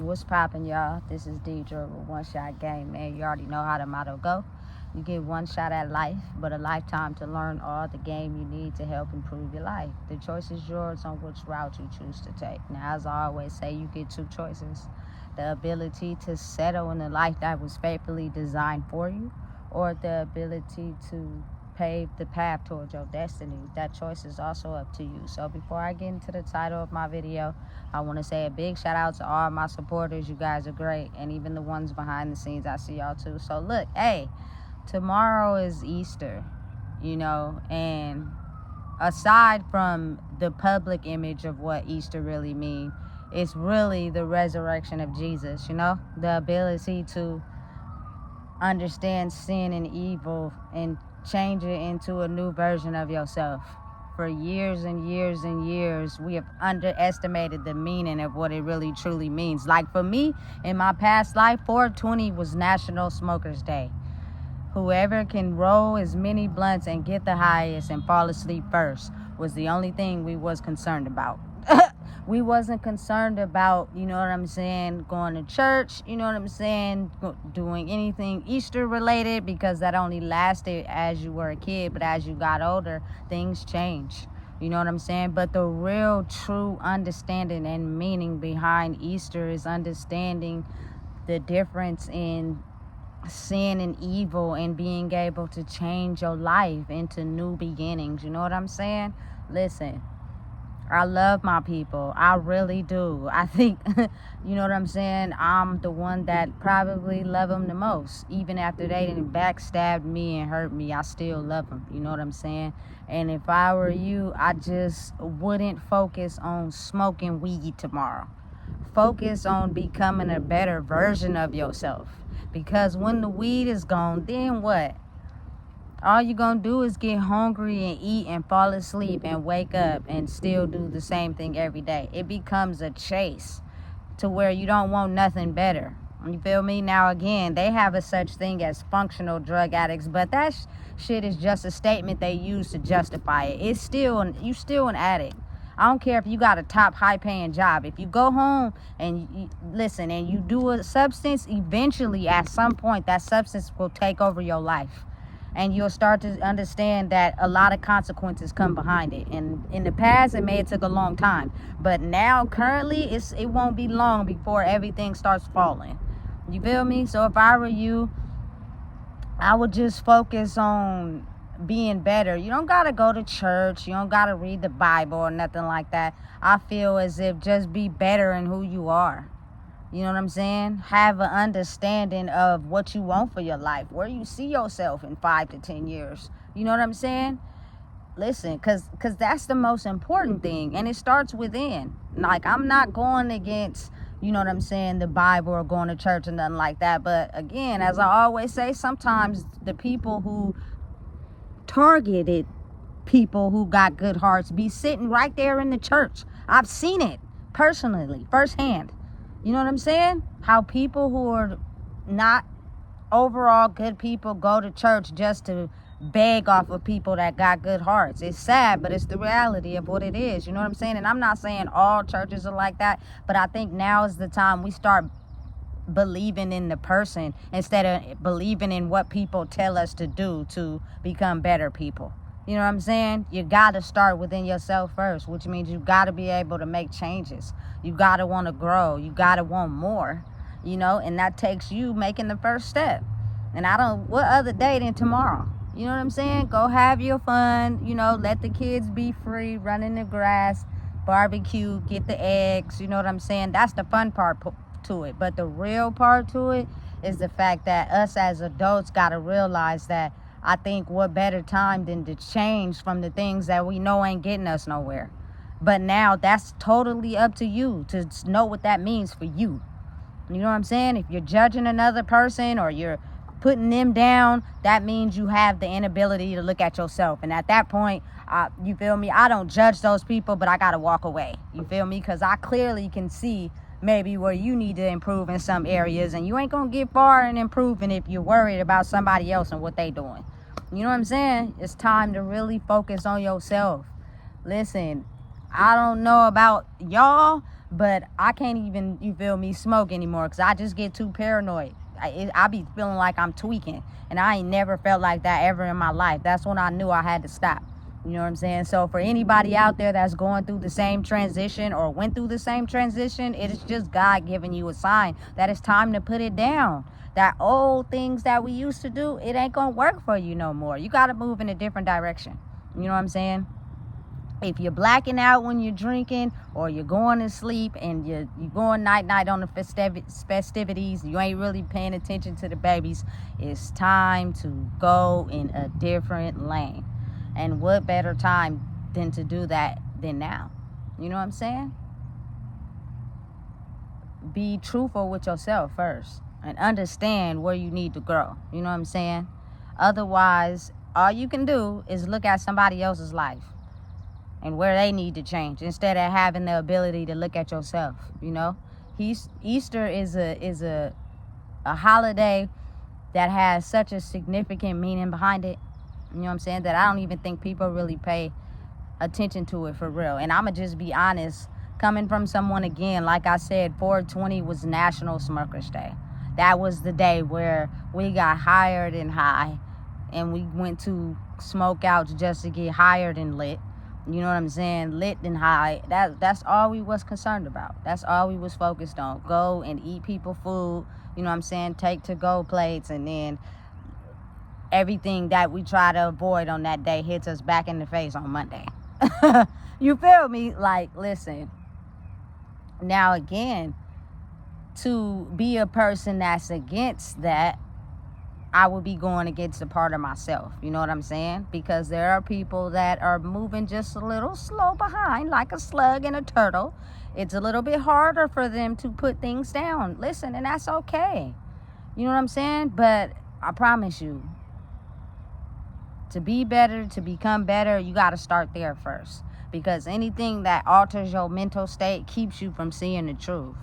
What's poppin', y'all? This is Deidre with One Shot Game, man. You already know how the motto go. You get one shot at life, but a lifetime to learn all the game you need to help improve your life. The choice is yours on which route you choose to take. Now, as I always say, you get two choices. The ability to settle in a life that was faithfully designed for you, or the ability to pave the path towards your destiny. That choice is also up to you. So before I get into the title of my video, I want to say a big shout out to all my supporters. You guys are great, and even the ones behind the scenes, I see y'all too. So look, hey, tomorrow is Easter, and aside from the public image of what Easter really means, it's really the resurrection of Jesus, the ability to understand sin and evil and change it into a new version of yourself. For years and years and years, we have underestimated the meaning of what it really truly means. Like for me, in my past life, 420 was National Smokers Day. Whoever can roll as many blunts and get the highest and fall asleep first was the only thing we was concerned about. We wasn't concerned about, going to church, doing anything Easter related, because that only lasted as you were a kid. But as you got older, things change. But the real true understanding and meaning behind Easter is understanding the difference in sin and evil and being able to change your life into new beginnings. You know what I'm saying? Listen, I love my people. I really do. I think, I'm the one that probably love them the most. Even after they didn't backstab me and hurt me, I still love them. You know what I'm saying? And if I were you, I just wouldn't focus on smoking weed tomorrow. Focus on becoming a better version of yourself. Because when the weed is gone, then what? All you're going to do is get hungry and eat and fall asleep and wake up and still do the same thing every day. It becomes a chase to where you don't want nothing better. You feel me? Now, again, they have a such thing as functional drug addicts, but that shit is just a statement they use to justify it. You still an addict. I don't care if you got a top high-paying job. If you go home and you do a substance, eventually at some point that substance will take over your life. And you'll start to understand that a lot of consequences come behind it. And in the past, it may have took a long time. But now, currently, it won't be long before everything starts falling. You feel me? So if I were you, I would just focus on being better. You don't got to go to church. You don't got to read the Bible or nothing like that. I feel as if just be better in who you are. You know what I'm saying? Have an understanding of what you want for your life, where you see yourself in 5 to 10 years. You know what I'm saying? Listen, because that's the most important thing, and it starts within. Like, I'm not going against, the Bible or going to church or nothing like that. But again, as I always say, sometimes the people who targeted people who got good hearts be sitting right there in the church. I've seen it personally, firsthand. You know what I'm saying? How people who are not overall good people go to church just to beg off of people that got good hearts. It's sad, but it's the reality of what it is. You know what I'm saying? And I'm not saying all churches are like that, but I think now is the time we start believing in the person instead of believing in what people tell us to do to become better people. You know what I'm saying? You got to start within yourself first, which means you got to be able to make changes. You got to want to grow. You got to want more, and that takes you making the first step. And what other day than tomorrow? You know what I'm saying? Go have your fun, let the kids be free, run in the grass, barbecue, get the eggs. You know what I'm saying? That's the fun part to it. But the real part to it is the fact that us as adults got to realize that I think what better time than to change from the things that we know ain't getting us nowhere. But now that's totally up to you to know what that means for you. You know what I'm saying? If you're judging another person or you're putting them down, that means you have the inability to look at yourself. And at that point, you feel me? I don't judge those people, but I got to walk away. You feel me? Because I clearly can see maybe where you need to improve in some areas, and you ain't gonna get far in improving if you're worried about somebody else and what they doing. You know what I'm saying? It's time to really focus on yourself. Listen, I don't know about y'all, But I can't even, you feel me, smoke anymore because I just get too paranoid. I be feeling like I'm tweaking, and I ain't never felt like that ever in my life. That's when I knew I had to stop. You know what I'm saying? So for anybody out there that's going through the same transition or went through the same transition, it is just God giving you a sign that it's time to put it down. That old things that we used to do, it ain't gonna work for you no more. You gotta move in a different direction. You know what I'm saying? If you're blacking out when you're drinking, or you're going to sleep and you're going night on the festivities, you ain't really paying attention to the babies, it's time to go in a different lane. And what better time than to do that than now? You know what I'm saying? Be truthful with yourself first and understand where you need to grow. You know what I'm saying? Otherwise, all you can do is look at somebody else's life and where they need to change instead of having the ability to look at yourself. You know, Easter is a holiday that has such a significant meaning behind it. You know what I'm saying? That I don't even think people really pay attention to it for real. And I'ma just be honest, coming from someone, again, like I said, 420 was National Smokers Day. That was the day where we got higher than high, and we went to smoke outs just to get higher than lit. You know what I'm saying? Lit and high. That's all we was concerned about. That's all we was focused on. Go and eat people food. You know what I'm saying? Take to-go plates, and then everything that we try to avoid on that day hits us back in the face on Monday. You feel me? Like, listen. Now, again, to be a person that's against that, I would be going against a part of myself. You know what I'm saying? Because there are people that are moving just a little slow behind, like a slug and a turtle. It's a little bit harder for them to put things down. Listen, and that's okay. You know what I'm saying? But I promise you, to be better, to become better, you got to start there first. Because anything that alters your mental state keeps you from seeing the truth.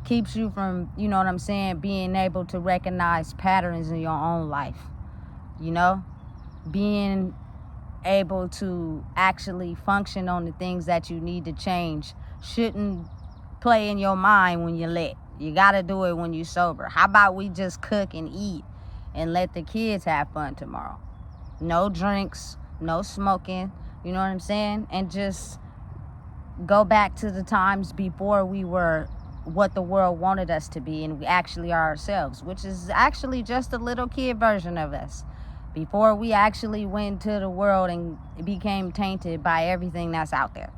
Keeps you from, you know what I'm saying, being able to recognize patterns in your own life. You know? Being able to actually function on the things that you need to change shouldn't play in your mind when you're lit. You got to do it when you're sober. How about we just cook and eat and let the kids have fun tomorrow? No drinks, no smoking, you know what I'm saying? And just go back to the times before we were what the world wanted us to be, and we actually are ourselves, which is actually just a little kid version of us. Before we actually went to the world and became tainted by everything that's out there.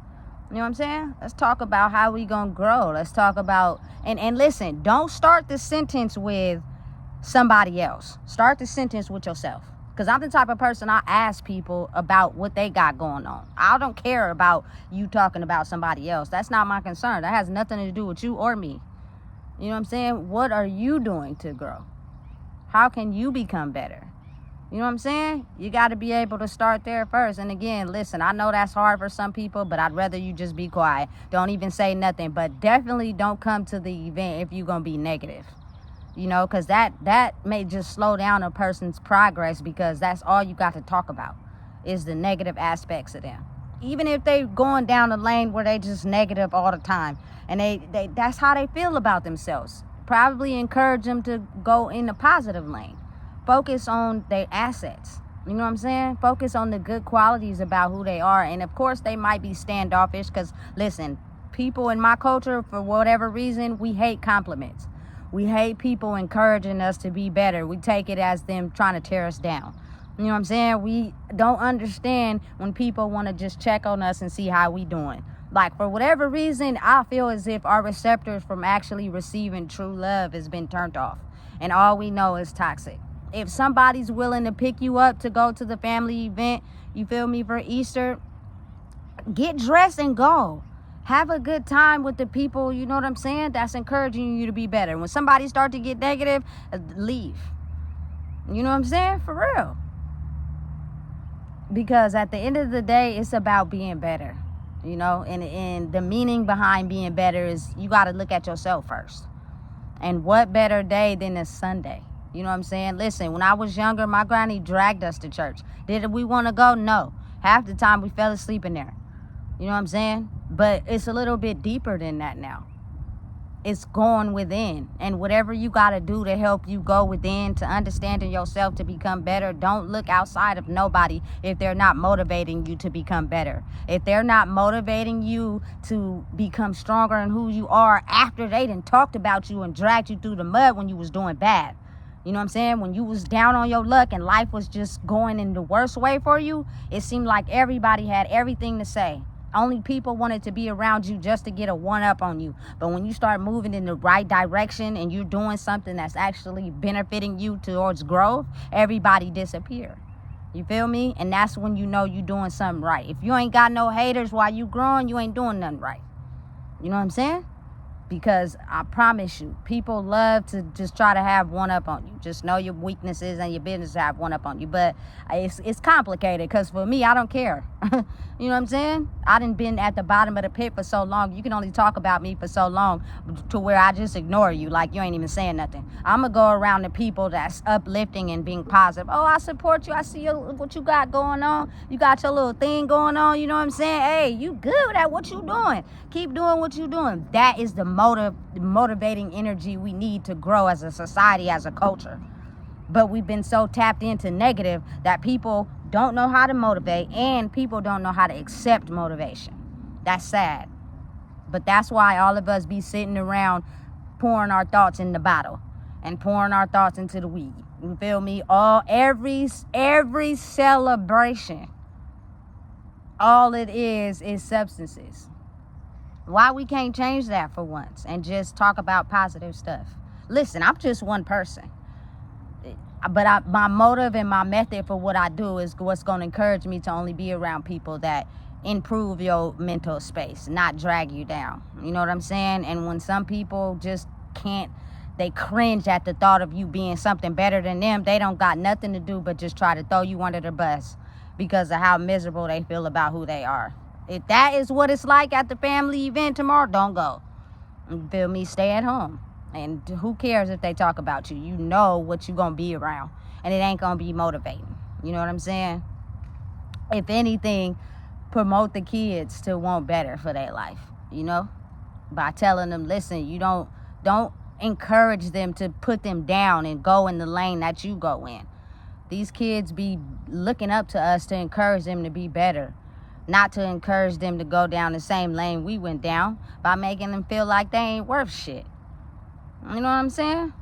You know what I'm saying? Let's talk about how we gonna grow. Let's talk about, and listen, don't start the sentence with somebody else. Start the sentence with yourself. Because I'm the type of person, I ask people about what they got going on. I don't care about you talking about somebody else. That's not my concern. That has nothing to do with you or me. You know what I'm saying? What are you doing to grow? How can you become better? You know what I'm saying? You got to be able to start there first. And again, listen, I know that's hard for some people, but I'd rather you just be quiet. Don't even say nothing. But definitely don't come to the event if you're going to be negative. You know, because that may just slow down a person's progress, because that's all you got to talk about is the negative aspects of them. Even if they going down a lane where they just negative all the time, and they that's how they feel about themselves. Probably encourage them to go in the positive lane. Focus on their assets. You know what I'm saying? Focus on the good qualities about who they are. And of course, they might be standoffish, because listen, people in my culture, for whatever reason, we hate compliments. We hate people encouraging us to be better. We take it as them trying to tear us down. You know what I'm saying? We don't understand when people want to just check on us and see how we doing. Like, for whatever reason, I feel as if our receptors from actually receiving true love has been turned off. And all we know is toxic. If somebody's willing to pick you up to go to the family event, you feel me, for Easter, get dressed and go. Have a good time with the people, you know what I'm saying, that's encouraging you to be better. When somebody start to get negative, leave. You know what I'm saying? For real. Because at the end of the day, it's about being better. You know, and the meaning behind being better is you got to look at yourself first. And what better day than a Sunday? You know what I'm saying? Listen, when I was younger, my granny dragged us to church. Did we want to go? No. Half the time we fell asleep in there. You know what I'm saying? But it's a little bit deeper than that now. It's going within, and whatever you got to do to help you go within, to understanding yourself, to become better. Don't look outside of nobody if they're not motivating you to become better. If they're not motivating you to become stronger in who you are after they done talked about you and dragged you through the mud when you was doing bad. You know what I'm saying? When you was down on your luck and life was just going in the worst way for you, it seemed like everybody had everything to say. Only people wanted to be around you just to get a one-up on you. But when you start moving in the right direction and you're doing something that's actually benefiting you towards growth, everybody disappear. You feel me? And that's when you know you're doing something right. If you ain't got no haters while you growing, you ain't doing nothing right. You know what I'm saying? Because I promise you, people love to just try to have one up on you. Just know your weaknesses and your business have one up on you. But it's complicated, because for me, I don't care. You know what I'm saying? I done been at the bottom of the pit for so long. You can only talk about me for so long to where I just ignore you like you ain't even saying nothing. I'm going to go around the people that's uplifting and being positive. Oh, I support you. I see what you got going on. You got your little thing going on. You know what I'm saying? Hey, you good at what you doing. Keep doing what you doing. That is the motivating energy we need to grow as a society, as a culture. But we've been so tapped into negative that people don't know how to motivate, and people don't know how to accept motivation. That's sad. But that's why all of us be sitting around pouring our thoughts in the bottle and pouring our thoughts into the weed. You feel me? Every celebration, all it is substances. Why we can't change that for once and just talk about positive stuff? Listen, I'm just one person. But my motive and my method for what I do is what's going to encourage me to only be around people that improve your mental space, not drag you down. You know what I'm saying? And when some people just can't, they cringe at the thought of you being something better than them, they don't got nothing to do but just try to throw you under the bus because of how miserable they feel about who they are. If that is what it's like at the family event tomorrow, don't go. You feel me? Stay at home. And who cares if they talk about you? You know what you're going to be around. And it ain't going to be motivating. You know what I'm saying? If anything, promote the kids to want better for their life. You know? By telling them, listen, you don't encourage them to put them down and go in the lane that you go in. These kids be looking up to us to encourage them to be better. Not to encourage them to go down the same lane we went down by making them feel like they ain't worth shit. You know what I'm saying?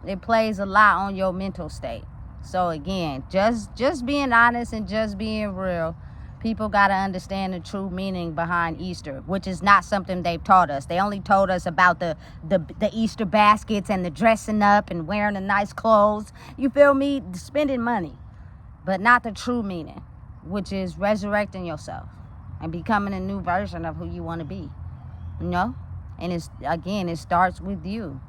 It plays a lot on your mental state. So again, just being honest and just being real, people got to understand the true meaning behind Easter, which is not something they've taught us. They only told us about the Easter baskets and the dressing up and wearing the nice clothes. You feel me? Spending money, but not the true meaning, which is resurrecting yourself and becoming a new version of who you want to be. You know? And it starts with you.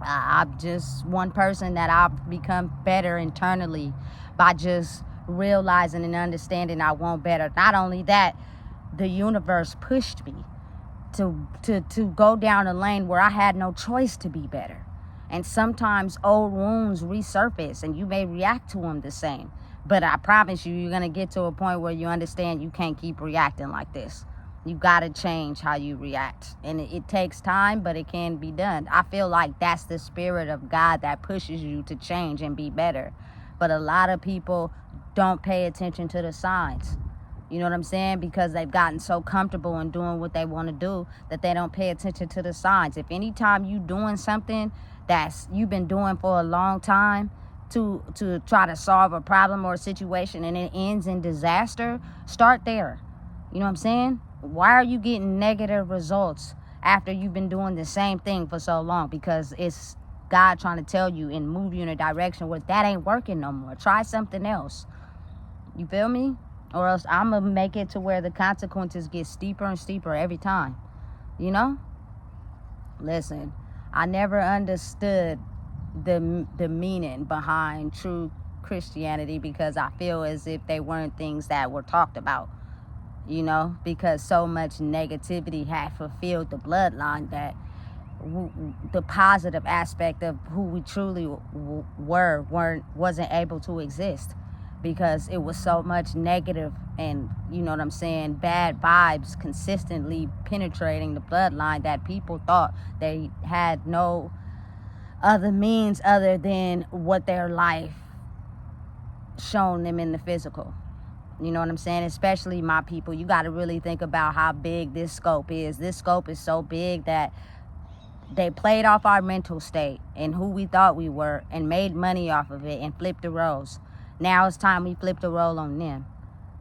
I'm just one person that I've become better internally by just realizing and understanding I want better. Not only that, the universe pushed me to go down a lane where I had no choice to be better. And sometimes old wounds resurface and you may react to them the same. But I promise you, you're going to get to a point where you understand you can't keep reacting like this. You got to change how you react. And it takes time, but it can be done. I feel like that's the spirit of God that pushes you to change and be better. But a lot of people don't pay attention to the signs. You know what I'm saying? Because they've gotten so comfortable in doing what they want to do that they don't pay attention to the signs. If anytime you doing something that's you've been doing for a long time to try to solve a problem or a situation and it ends in disaster, start there. You know what I'm saying? Why are you getting negative results after you've been doing the same thing for so long? Because it's God trying to tell you and move you in a direction where that ain't working no more. Try something else. You feel me? Or else I'm going to make it to where the consequences get steeper and steeper every time. You know? Listen, I never understood the meaning behind true Christianity because I feel as if they weren't things that were talked about. You know, because so much negativity had fulfilled the bloodline that the positive aspect of who we truly wasn't able to exist. because it was so much negative and, you know what I'm saying, bad vibes consistently penetrating the bloodline that people thought they had no other means other than what their life shown them in the physical. You know what I'm saying? Especially my people. You got to really think about how big this scope is. This scope is so big that they played off our mental state and who we thought we were and made money off of it and flipped the roles. Now it's time we flip the role on them.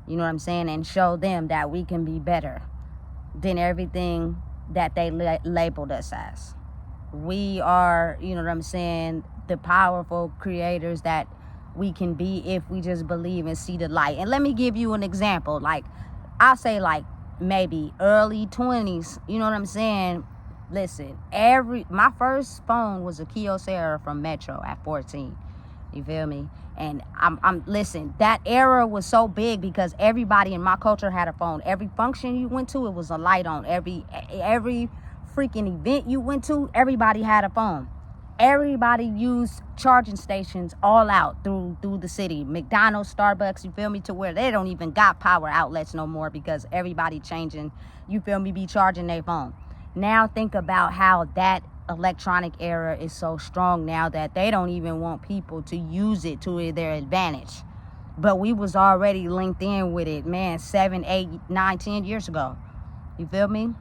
You know what I'm saying? And show them that we can be better than everything that they labeled us as. We are, you know what I'm saying, the powerful creators that we can be if we just believe and see the light. And let me give you an example. Like, I'll say like maybe early 20s, you know what I'm saying? Listen, my first phone was a Kyocera from Metro at 14. You feel me? And I'm listen, that era was so big because everybody in my culture had a phone. Every function you went to, it was a light on. Every freaking event you went to, everybody had a phone. Everybody used charging stations all out through the city. McDonald's, Starbucks, you feel me, to where they don't even got power outlets no more because everybody changing, you feel me, be charging their phone. Now think about how that electronic era is so strong now that they don't even want people to use it to their advantage. But we was already linked in with it, man, 7, 8, 9, 10 years ago. You feel me?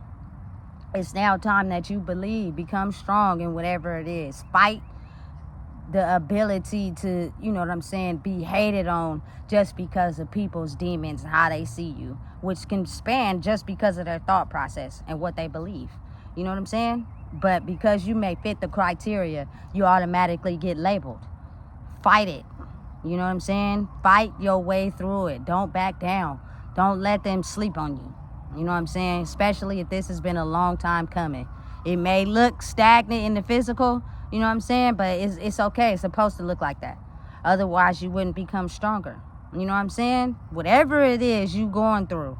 It's now time that you believe, become strong in whatever it is. Fight the ability to, you know what I'm saying, be hated on just because of people's demons and how they see you, which can span just because of their thought process and what they believe. You know what I'm saying? But because you may fit the criteria, you automatically get labeled. Fight it. You know what I'm saying? Fight your way through it. Don't back down. Don't let them sleep on you. You know what I'm saying? Especially if this has been a long time coming. It may look stagnant in the physical, you know what I'm saying? But it's okay. It's supposed to look like that. Otherwise, you wouldn't become stronger. You know what I'm saying? Whatever it is you going through,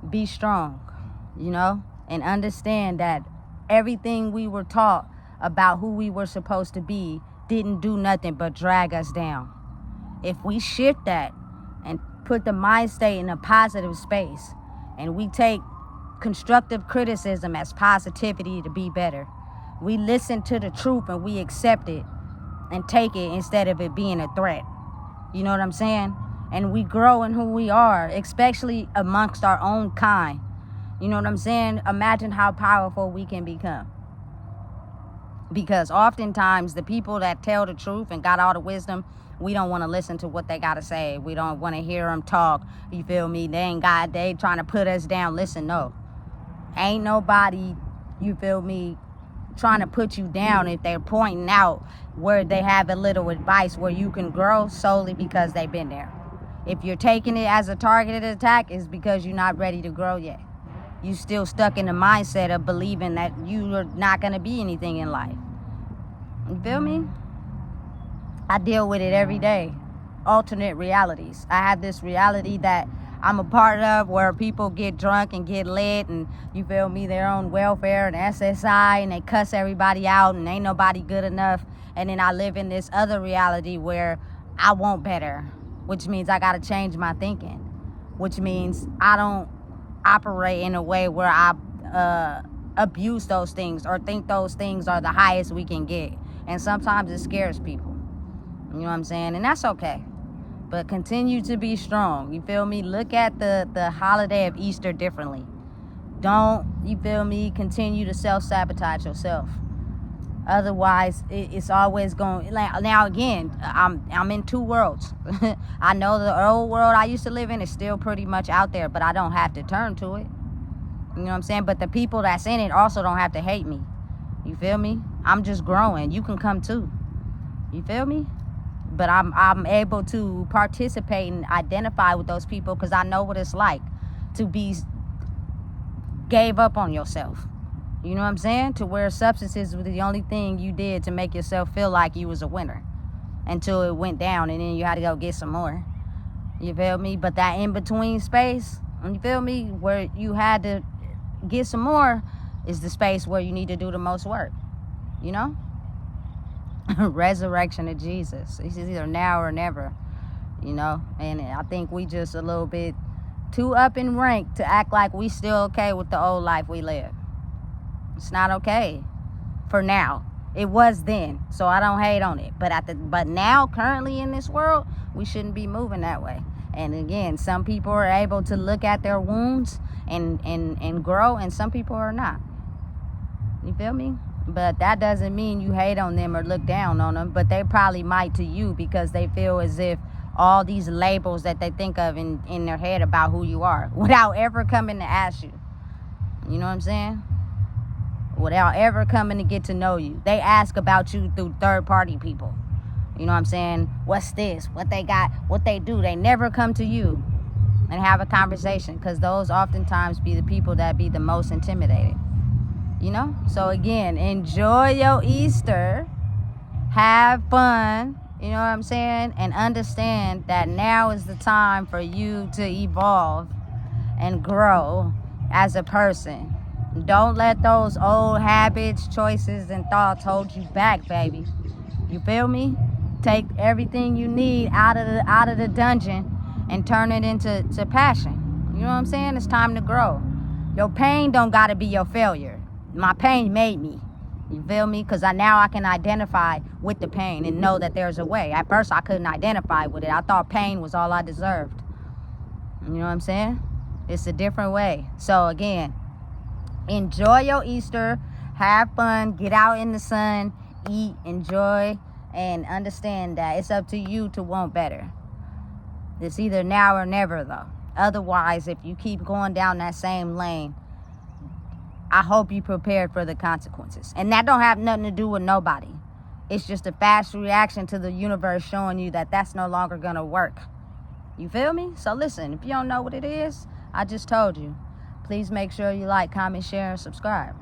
be strong, you know? And understand that everything we were taught about who we were supposed to be didn't do nothing but drag us down. If we shift that and put the mind state in a positive space, and we take constructive criticism as positivity to be better, we listen to the truth and we accept it and take it instead of it being a threat. You know what I'm saying? And we grow in who we are, especially amongst our own kind. You know what I'm saying? Imagine how powerful we can become. Because oftentimes the people that tell the truth and got all the wisdom, we don't want to listen to what they got to say. We don't want to hear them talk. You feel me? They trying to put us down. Listen, no. Ain't nobody, you feel me, trying to put you down if they're pointing out where they have a little advice where you can grow solely because they've been there. If you're taking it as a targeted attack, it's because you're not ready to grow yet. You still stuck in the mindset of believing that you are not going to be anything in life. You feel me? I deal with it every day. Alternate realities. I have this reality that I'm a part of where people get drunk and get lit and, you feel me, they're on welfare and SSI and they cuss everybody out and ain't nobody good enough. And then I live in this other reality where I want better, which means I got to change my thinking, which means I don't operate in a way where I abuse those things or think those things are the highest we can get. And sometimes it scares people. You know what I'm saying? And that's okay. But continue to be strong. You feel me? Look at the holiday of Easter differently. Don't, you feel me, continue to self-sabotage yourself. Otherwise, it's always going, like, now again, I'm in two worlds. I know the old world I used to live in is still pretty much out there, but I don't have to turn to it. You know what I'm saying? But the people that's in it also don't have to hate me. You feel me? I'm just growing. You can come too. You feel me? But I'm able to participate and identify with those people because I know what it's like to be gave up on yourself. You know what I'm saying? To where substances was the only thing you did to make yourself feel like you was a winner until it went down and then you had to go get some more. You feel me? But that in-between space, you feel me, where you had to get some more is the space where you need to do the most work. You know? Resurrection of Jesus. It's either now or never. you know? And I think we just a little bit too up in rank to act like we still okay with the old life we live. It's not okay for now. It was then, so I don't hate on it. But now, currently in this world, we shouldn't be moving that way. And again, some people are able to look at their wounds and grow, and some people are not. You feel me? But that doesn't mean you hate on them or look down on them, but they probably might to you because they feel as if all these labels that they think of in their head about who you are without ever coming to ask you. You know what I'm saying? Without ever coming to get to know you. They ask about you through third-party people. You know what I'm saying? What's this? What they got? What they do? They never come to you and have a conversation, because those oftentimes be the people that be the most intimidated. You know? So again, enjoy your Easter. Have fun. You know what I'm saying? And understand that now is the time for you to evolve and grow as a person. Don't let those old habits, choices, and thoughts hold you back, baby. You feel me? Take everything you need out of the dungeon and turn it into passion. You know what I'm saying? It's time to grow. Your pain don't gotta be your failure. My pain made me. You feel me? Because now I can identify with the pain and know that there's a way. At first, I couldn't identify with it. I thought pain was all I deserved. You know what I'm saying? It's a different way. So again, enjoy your Easter. Have fun. Get out in the sun. Eat. Enjoy. And understand that it's up to you to want better. It's either now or never, though. Otherwise, if you keep going down that same lane, I hope you prepared for the consequences. And that don't have nothing to do with nobody. It's just a fast reaction to the universe showing you that that's no longer going to work. You feel me? So listen, if you don't know what it is, I just told you. Please make sure you like, comment, share, and subscribe.